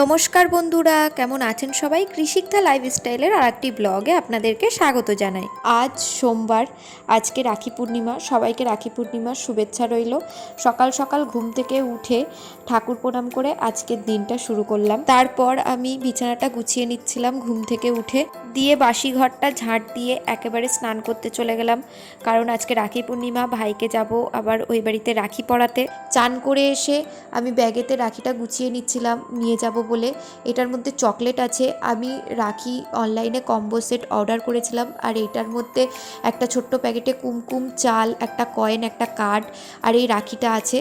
নমস্কার বন্ধুরা, কেমন আছেন সবাই? কৃষিকথা লাইফস্টাইলের আর একটি ব্লগে আপনাদেরকে স্বাগত জানাই। আজ সোমবার, আজকে রাখি পূর্ণিমা। সবাইকে রাখি পূর্ণিমার শুভেচ্ছা রইল। সকাল সকাল ঘুম থেকে উঠে ঠাকুর প্রণাম করে আজকের দিনটা শুরু করলাম। তারপর আমি বিছানাটা গুছিয়ে নিচ্ছিলাম ঘুম থেকে উঠে, দিয়ে বাসি ঘরটা ঝাঁট দিয়ে একেবারে স্নান করতে চলে গেলাম, কারণ আজকে রাখি পূর্ণিমা, ভাইকে যাব আবার ওই বাড়িতে রাখি পরাতে। চান করে এসে আমি ব্যাগেতে রাখিটা গুছিয়ে নিচ্ছিলাম নিয়ে যাব বলে। এটার মধ্যে চকলেট আছে, আমি রাখি অনলাইনে কম্বো সেট অর্ডার করেছিলাম, আর এইটার মধ্যে একটা ছোট্ট প্যাকেটে কুমকুম, চাল, একটা কয়েন, একটা কার্ড আর এই রাখিটা আছে।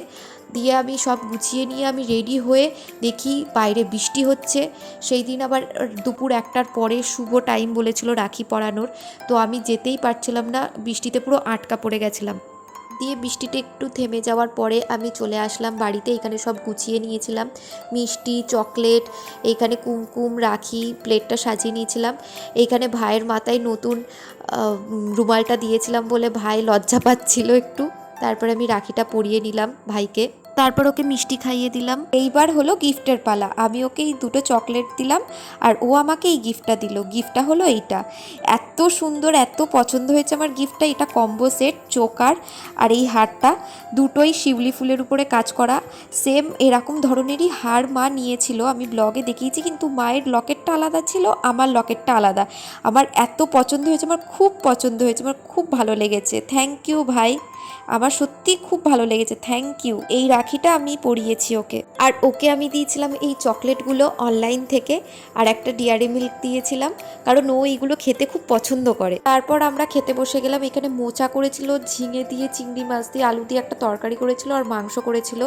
দিয়ে আমি সব গুছিয়ে নিয়ে আমি রেডি হয়ে দেখি বাইরে বৃষ্টি হচ্ছে। সেই দিন আবার দুপুর 1টার পরে শুভ টাইম বলেছিল রাখি পরানোর, তো আমি যেতেই পারছিলাম না, বৃষ্টিতে পুরো আটকা পড়ে গেছিলাম। দিয়ে বৃষ্টিটা একটু থেমে যাওয়ার পরে আমি চলে আসলাম বাড়িতে। এখানে সব গুছিয়ে নিয়েছিলাম, মিষ্টি, চকলেট, এইখানে কুমকুম, রাখি, প্লেটটা সাজিয়ে নিয়েছিলাম। এইখানে ভাইয়ের মাথায় নতুন রুমালটা দিয়েছিলাম বলে ভাই লজ্জা পাচ্ছিল একটু। তারপরে আমি রাখিটা পরিয়ে নিলাম ভাইকে, তারপর ওকে মিষ্টি খাইয়ে দিলাম। এইবার হলো গিফটের পালা। আমি ওকে এই 2টো চকলেট দিলাম আর ও আমাকে এই গিফটটা দিল। গিফটটা হলো এইটা, এত সুন্দর, এত পছন্দ হয়েছে আমার গিফটটা। এটা কম্বো সেট, চোকার আর এই হারটা দুটোই শিউলি ফুলের উপরে কাজ করা। সেম এরকম ধরনেরই হার মা নিয়েছিল, আমি ব্লগে দেখিয়েছি, কিন্তু মায়ের লকেটটা আলাদা ছিল, আমার লকেটটা আলাদা। আমার এত পছন্দ হয়েছে, আমার খুব পছন্দ হয়েছে, আমার খুব ভালো লেগেছে। থ্যাংক ইউ ভাই, আমার সত্যি খুব ভালো লেগেছে, থ্যাংক ইউ। এই রাখিটা আমি পরিয়েছি ওকে, আর ওকে আমি দিয়েছিলাম এই চকলেটগুলো অনলাইন থেকে, আর একটা ডেয়ারি মিল্ক দিয়েছিলাম, কারণ ও এইগুলো খেতে খুব পছন্দ করে। তারপর আমরা খেতে বসে গেলাম। এখানে মোচা করেছিল, ঝিঙে দিয়ে, চিংড়ি মাছ দিয়ে, আলু দিয়ে একটা তরকারি করেছিল আর মাংস করেছিল।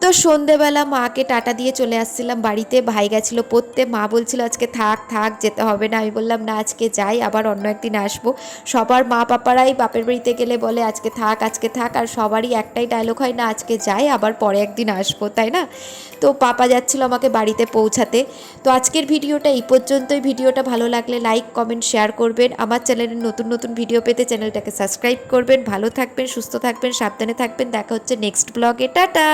তো সন্ধেবেলা মাকে টাটা দিয়ে চলে আসছিলাম বাড়িতে। ভাই গেছিল পড়তে, মা বলছিল আজকে থাক থাক যেতে হবে না। আমি বললাম না, আজকে যাই, আবার অন্য একদিন আসবো। সবার মা পাপারাই বাপের বাড়িতে গেলে বলে আজকে থাক আজকে থাক, আর সবারই একটাই ডায়লগ হয়, না আজকে যাই আবার পরে একদিন আসবো, তাই না? তো পাপা যাচ্ছিল আমাকে বাড়িতে পৌঁছাতে। তো আজকের ভিডিওটা এই পর্যন্তই। ভিডিওটা ভালো লাগলে লাইক, কমেন্ট, শেয়ার করবেন। আমার চ্যানেলের নতুন নতুন ভিডিও পেতে চ্যানেলটাকে সাবস্ক্রাইব করবেন। ভালো থাকবেন, সুস্থ থাকবেন, সাবধানে থাকবেন। দেখা হচ্ছে নেক্সট ব্লগে। টাটা।